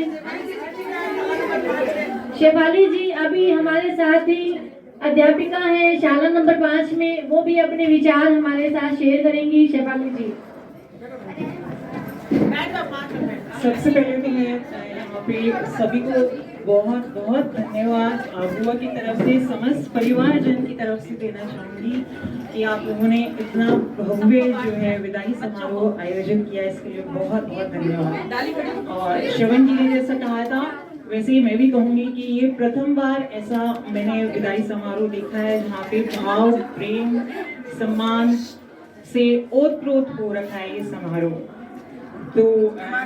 शेफाली जी अभी हमारे साथ ही अध्यापिका है शाला नंबर 5 में, वो भी अपने विचार हमारे साथ शेयर करेंगी। शेफाली जी। सबसे पहले तो मैं यहाँ पे सभी को बहुत बहुत धन्यवाद बुआ की तरफ से, समस्त परिवारजन की तरफ से देना चाहूँगी कि आप लोगों ने इतना भव्य जो है विदाई समारोह आयोजन किया, इसके लिए बहुत बहुत धन्यवाद। और श्रवण जी ने जैसा कहा था वैसे ही मैं भी कहूँगी कि ये प्रथम बार ऐसा मैंने विदाई समारोह देखा है जहाँ पे भाव, प्रेम, सम्मान से ओतप्रोत हो रखा है ये समारोह। तो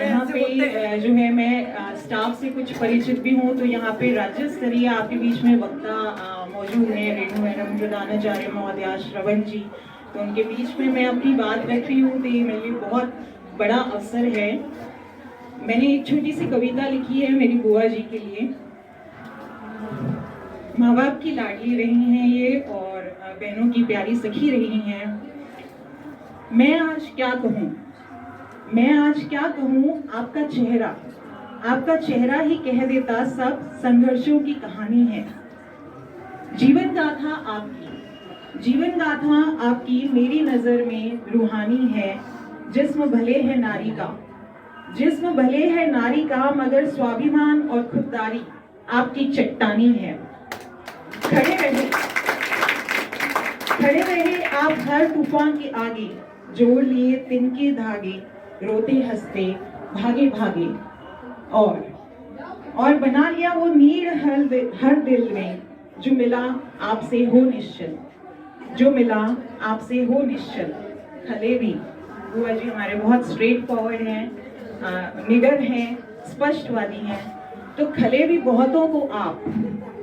यहाँ पे जो है मैं स्टाफ से कुछ परिचित भी हूँ, तो यहाँ पे राज्य स्तरीय आपके बीच में वक्ता मौजूद हैं, रेणु मैडम, प्रधानाचार्य महोदया, श्रवण जी, तो उनके बीच में मैं अपनी बात रख रही हूँ। तो ये मेरे लिए बहुत बड़ा अवसर है। मैंने एक छोटी सी कविता लिखी है मेरी बुआ जी के लिए। माँ बाप की लाडली रही हैं ये और बहनों की प्यारी सखी रही हैं। मैं आज क्या कहूँ, मैं आज क्या कहूँ, आपका चेहरा ही कह देता सब संघर्षों की कहानी है। जीवन गाथा आपकी मेरी नजर में रूहानी है। जिस्म भले है नारी का मगर स्वाभिमान और खुददारी आपकी चट्टानी है। खड़े रहे आप हर तूफान के आगे, जोड़ लिए तिनके धागे, रोते हंसते भागे भागे, और बना लिया वो नीड़ हर दिल में, जो मिला आपसे हो निश्चल। खले भी बुआ जी हमारे बहुत स्ट्रेट फॉरवर्ड हैं, निडर हैं, स्पष्टवादी हैं, तो खले भी बहुतों को आप,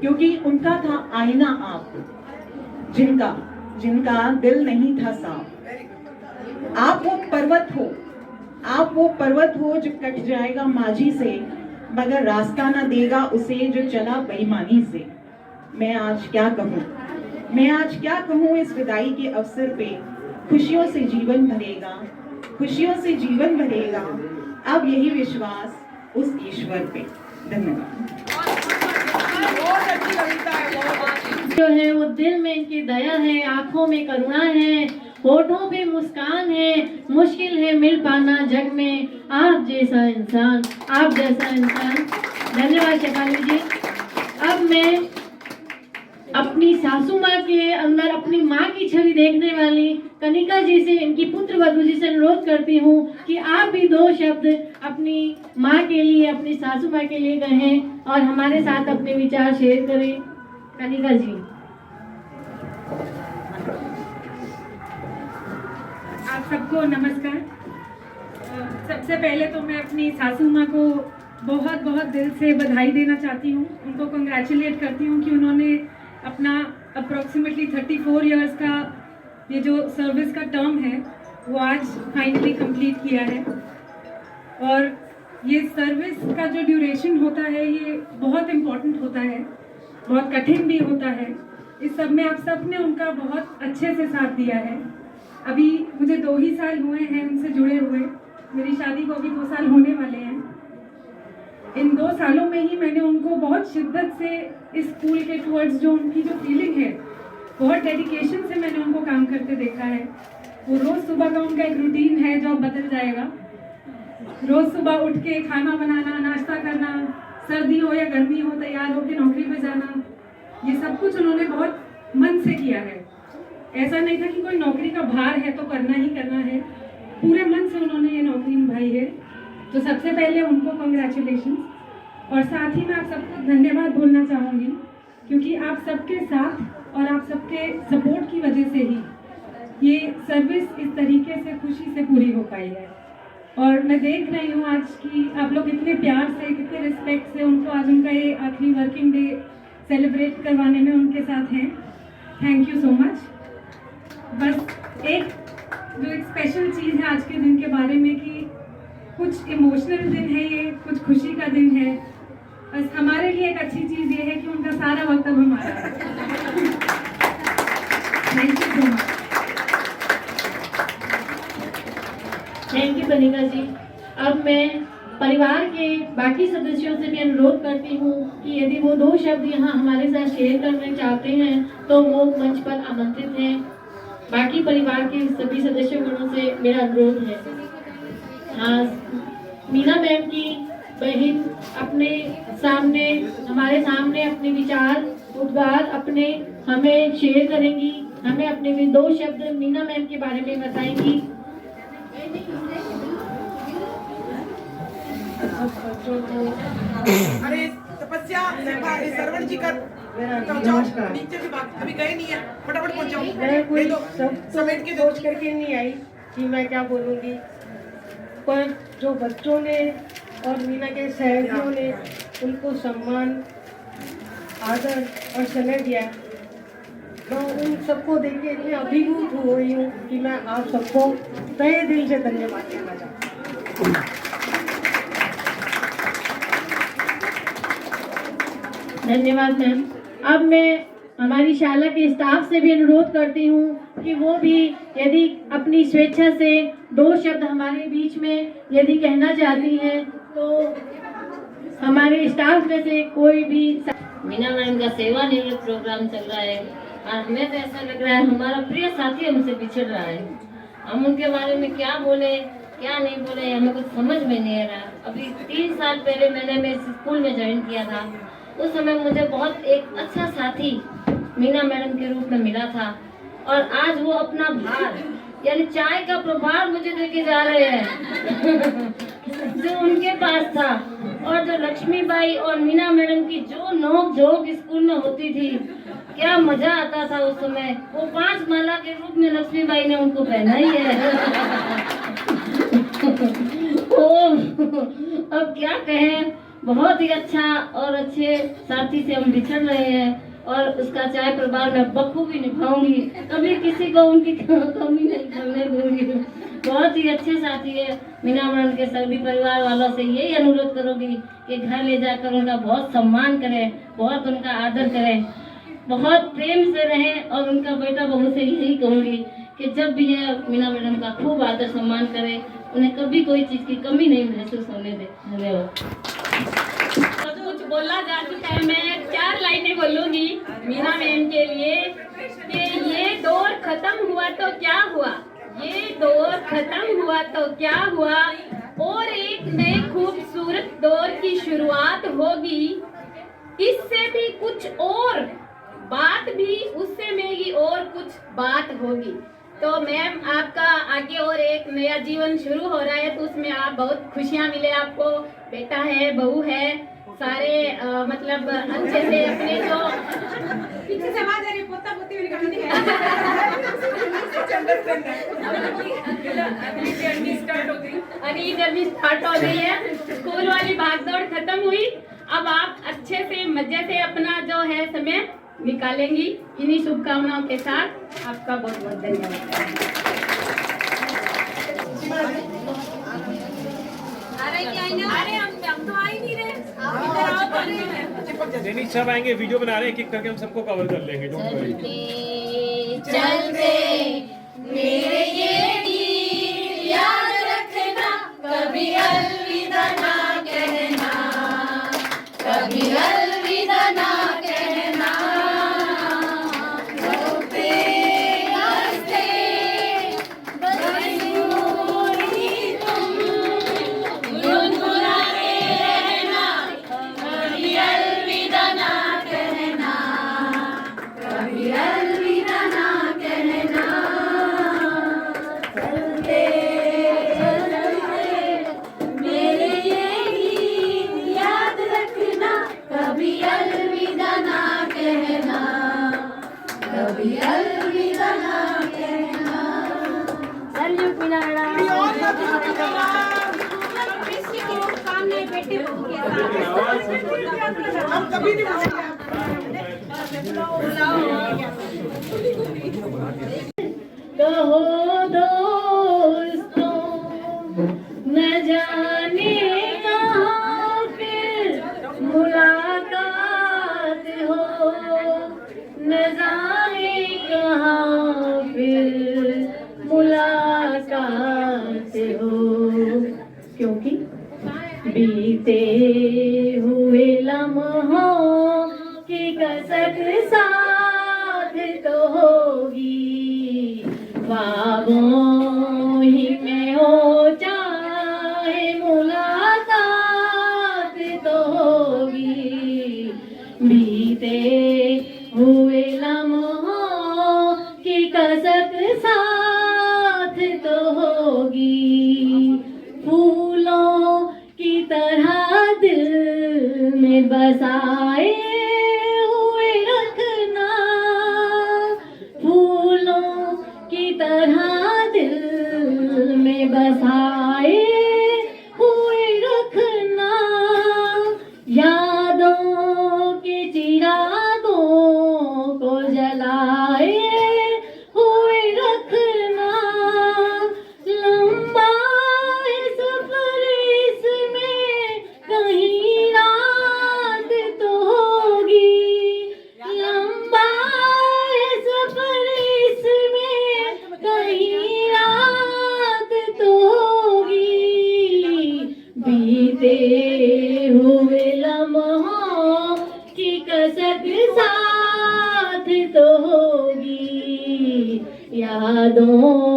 क्योंकि उनका था आईना आप, जिनका दिल नहीं था साफ। आप वो पर्वत हो जो कट जाएगा माझी से, मगर रास्ता न देगा उसे जो चला बेईमानी से। मैं आज क्या कहूँ इस विदाई के अवसर पे, खुशियों से जीवन भरेगा अब यही विश्वास उस ईश्वर पे। धन्यवाद। जो है वो दिल में इनकी दया है, आंखों में करुणा है, होठों पे मुस्कान है। मुश्किल है मिल पाना जग में आप जैसा इंसान। धन्यवाद शेफाली जी। अब मैं अपनी सासू माँ के अंदर अपनी माँ की छवि देखने वाली कनिका जी से, इनकी पुत्र वधू जी से अनुरोध करती हूँ कि आप भी 2 शब्द अपनी माँ के लिए, अपनी सासू माँ के लिए कहें और हमारे साथ अपने विचार शेयर करें। कनिका जी। आप सबको नमस्कार। सबसे पहले तो मैं अपनी सासू माँ को बहुत बहुत दिल से बधाई देना चाहती हूँ। उनको कंग्रेचुलेट करती हूँ कि उन्होंने अपना अप्रॉक्सीमेटली 34 इयर्स का ये जो सर्विस का टर्म है वो आज फाइनली कंप्लीट किया है। और ये सर्विस का जो ड्यूरेशन होता है ये बहुत इम्पोर्टेंट होता है, बहुत कठिन भी होता है। इस सब में आप सब ने उनका बहुत अच्छे से साथ दिया है। अभी मुझे 2 ही साल हुए हैं उनसे जुड़े हुए, मेरी शादी को अभी 2 साल होने वाले हैं। इन 2 सालों में ही मैंने उनको बहुत शिद्दत से इस स्कूल के टुवर्ड्स जो उनकी जो फीलिंग है, बहुत डेडिकेशन से मैंने उनको काम करते देखा है। वो रोज़ सुबह का उनका एक रूटीन है जो अब बदल जाएगा। रोज़ सुबह उठ के खाना बनाना, नाश्ता करना, सर्दी हो या गर्मी हो, तैयार होकर नौकरी पे जाना, ये सब कुछ उन्होंने बहुत मन से किया है। ऐसा नहीं था कि कोई नौकरी का भार है तो करना ही करना है, पूरे मन से उन्होंने ये नौकरी निभाई है। तो सबसे पहले उनको कंग्रेचुलेशन। और साथ ही मैं आप सबको धन्यवाद बोलना चाहूँगी क्योंकि आप सबके साथ और आप सबके सपोर्ट की वजह से ही ये सर्विस इस तरीके से खुशी से पूरी हो पाई है। और मैं देख रही हूँ आज कि आप लोग कितने प्यार से, कितने रिस्पेक्ट से उनको आज उनका ये आखिरी वर्किंग डे सेलिब्रेट करवाने में उनके साथ हैं। Thank you so much. बस एक स्पेशल चीज़ है आज के दिन के बारे में कि कुछ इमोशनल दिन है ये, कुछ खुशी का दिन है। बस हमारे लिए एक अच्छी चीज़ ये है कि उनका सारा वक्त अब हमारा है। Thank you so much. Thank you Kanika ji. अब मैं परिवार के बाकी सदस्यों से भी अनुरोध करती हूँ कि यदि वो 2 शब्द यहाँ हमारे साथ शेयर करना चाहते हैं तो वो मंच पर आमंत्रित हैं। बाकी परिवार के सभी सदस्यों से मेरा अनुरोध है। हाँ, मीना मैम की बहन हमारे सामने अपने विचार उद्गार अपने हमें शेयर करेंगी। हमें अपने भी 2 शब्द मीना मैम के बारे में बताएंगी। अरे तपस्या सरवण जी का नमस्कार। नीचे से बात अभी गए नहीं है, फटाफट पहुंचाओ। मैं कोई दे दो, सब समेट के दो। सोच करके नहीं आई कि मैं क्या बोलूँगी, पर जो बच्चों ने और मीना के सहयोगियों ने उनको सम्मान, आदर और स्नेह दिया, मैं उन सबको देख के इतनी अभिभूत हो गई हूँ कि मैं आप सबको तहे दिल से धन्यवाद देना चाहती हूँ। धन्यवाद मैम। अब मैं हमारी शाला के स्टाफ से भी अनुरोध करती हूँ कि वो भी यदि अपनी स्वेच्छा से 2 शब्द हमारे बीच में यदि कहना चाहती हैं तो हमारे स्टाफ में से कोई भी। मीना मैम का सेवानिवृत्त प्रोग्राम चल रहा है और हमें तो ऐसा लग रहा है हमारा प्रिय साथी हमसे बिछड़ रहा है। हम उनके बारे में क्या बोले क्या नहीं बोले हमें कुछ समझ में नहीं आ रहा। अभी 3 साल पहले मैंने स्कूल में ज्वाइन किया था। उस समय मुझे बहुत एक अच्छा साथी मीना मैडम के रूप में मिला था और आज वो अपना भार यानी चाय का प्रभार मुझे देके जा रहे हैं जो उनके पास था। और जो लक्ष्मीबाई और मीना मैडम की जो नोक झोंक स्कूल में होती थी, क्या मजा आता था उस समय। वो 5 माला के रूप में लक्ष्मीबाई ने उनको पहना ही है। अब क्या कहें, बहुत ही अच्छा और अच्छे साथी से हम बिछड़ रहे हैं और उसका चाय प्रभार मैं बखूबी निभाऊंगी। कभी किसी को उनकी कमी नहीं करने दूंगी। बहुत ही अच्छे साथी है। मीना मैडम के सभी परिवार वालों से यही अनुरोध करूंगी कि घर ले जाकर उनका बहुत सम्मान करें, बहुत उनका आदर करें, बहुत प्रेम से रहें। और उनका बेटा बहू से यही कहूंगी कि जब भी यह मीना मैडम का खूब आदर सम्मान करें, उन्हें कभी कोई चीज की कमी नहीं महसूस होने दे। धन्यवाद। कुछ बोला जा चुका है, मैं 4 लाइनें बोलूंगी मीना मैम के लिए कि ये दौर खत्म हुआ तो क्या हुआ, ये दौर खत्म हुआ तो क्या हुआ, और एक नए खूबसूरत दौर की शुरुआत होगी। इससे भी कुछ और बात भी उससे मेरी और कुछ बात होगी। तो मैम आपका आगे और एक नया जीवन शुरू हो रहा है, तो उसमें आप बहुत खुशियां मिले आपको। बेटा है, बहू है, सारे मतलब अच्छे से अपने जो पीछे से आवाज आ रही पोता पोती वाली कहानी है। अगली जर्नी स्टार्ट हो गई है। स्कूल वाली भागदौड़ खत्म हुई। अब आप अच्छे से मजे से अपना जो है समय निकालेंगी। इन्हीं शुभकामनाओं के साथ आपका बहुत बहुत धन्यवाद। अरे हम तो आ ही नहीं रहे। नहीं सब आएंगे, वीडियो बना रहे हैं, एक एक करके हम सबको कवर कर लेंगे। चलते मेरे ये गीत याद रखना, कभी अलविदा ना कहना, कभी अलविदा ना कहना। रोते हंसते बदसूरी तुम गुनगुनाते रहना, कभी अलविदा ना कहना, कभी अलविदा ना कहना। चलते चलते मेरे ये गीत याद रखना, कभी अलविदा ना कहना, कभी अलविदा ना कहना। सैल्यूट मीना सामने बेटे बहू के साथ हम कभी नहीं बोलेंगे। कहो दोस्तों न जाने कहाँ फिर मुलाकात हो, न जाने कहाँ फिर मुलाकात हो। क्योंकि बीते हुए लम्हों की कसक साथ तो होगी, ख्वाबों ही में हो चाहे मुलाकात तो होगी, बीते हुए लम्हों की कसक साथ तो होगी, फूलों की तरह दिल में बसाए हुए रखना, फूलों की तरह दिल में बसाए हुए रखना, यादों के चिरागों को जलाए हुए रखना, लंबा है सफर इसमें कहीं रात तो होगी, लंबा है सफर इसमें कहीं रात तो होगी, बीते हुए लम्हों की कसक साथ तो होगी, यादों